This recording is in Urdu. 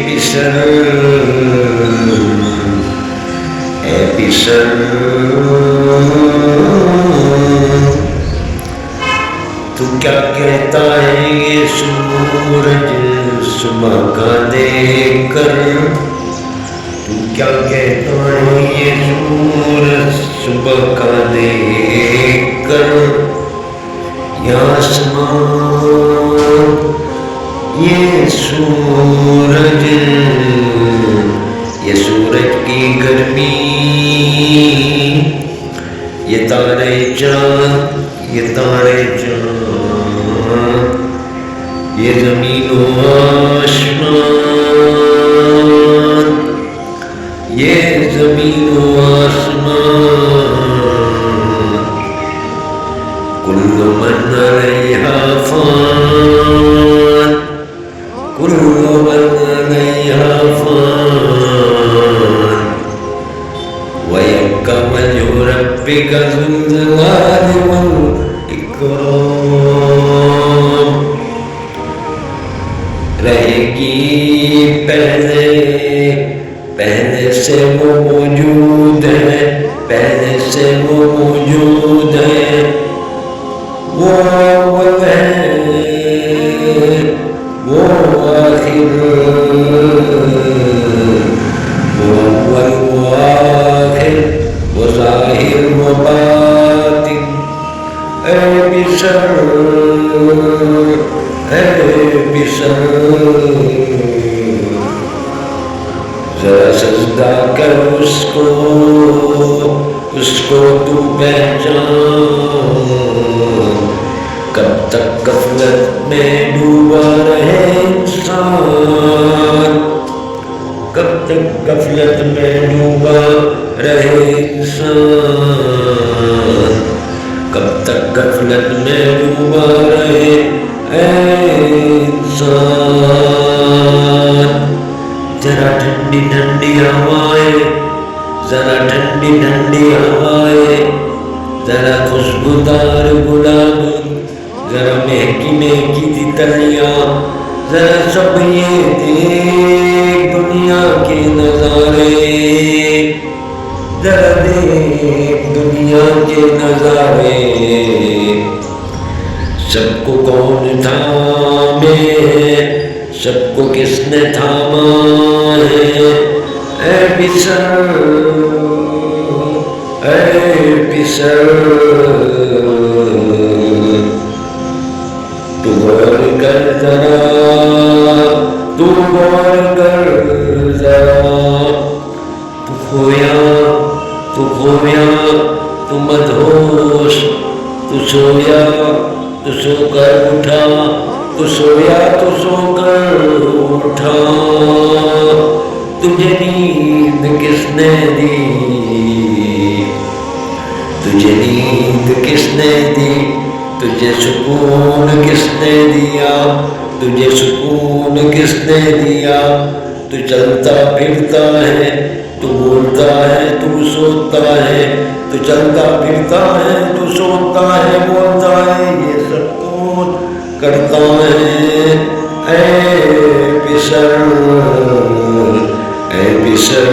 پسر تو کیا کہتا ہے یہ سورج صبح کا دیکھ کر؟ تو کیا کہتا ہے یہ سورج صبح کا دیکھ کر؟ یا آسمان یہ سورج کی گرمی، یہ تارے چاند، یہ تارے چاند، یہ زمین و آسمان، یہ زمین و آسمان، کل من علیہا فان، کل من علیہا فان، وَيَبْقَى وَجْهُ رَبِّكَ ذُو الْجَلَالِ وَالْإِكْرَامِ۔ رہے گی پہلے سے وہ موجود ہے، پہلے سے وہ موجود ہے، وہ اول ہے، وہ آخر، وہ اول، وہ آخر، وہ ظاہر، وہ باطن۔ اے بشر، اے بشر، ذرا سجدہ کر اس کو تو پہچان۔ کب تک غفلت میں ڈوبا رہے انسان، کب تک غفلت میں ڈوبا رہے انسان، کب تک غفلت میں ڈوبا رہے انسان۔ ذرا ٹھنڈی ٹھنڈی ہوائیں، ذرا ٹھنڈی ٹھنڈی ہوائیں، ذرا خوشبودار گلاب، ذرا مہکی مہکی تتلیاں، ذرا سب یہ دیکھ دنیا کے نظارے، ذرا دیکھ دنیا کے نظارے۔ سب کو کون تھامے ہے، سب کو کس نے تھاما ہے؟ اے بشر، اے بشر، تو غور کر ذرا، تو غور کر ذرا، تو کھویا، تو کھویا، تو مدہوش، تو سویا، تو سو کر اٹھا، تو سویا، تو سو کر اٹھا۔ تجھے نیند کس نے دی، تجھے نیند کس نے دی، تجھے سکون کس نے دیا، تجھے سکون کس نے دیا؟ تو چلتا پھرتا ہے، تو بولتا ہے، تو سوتا ہے، تو چلتا پھرتا ہے، تو سوتا ہے، بولتا ہے، یہ سب کون کرتا ہے؟ اے بشر، اے بشر،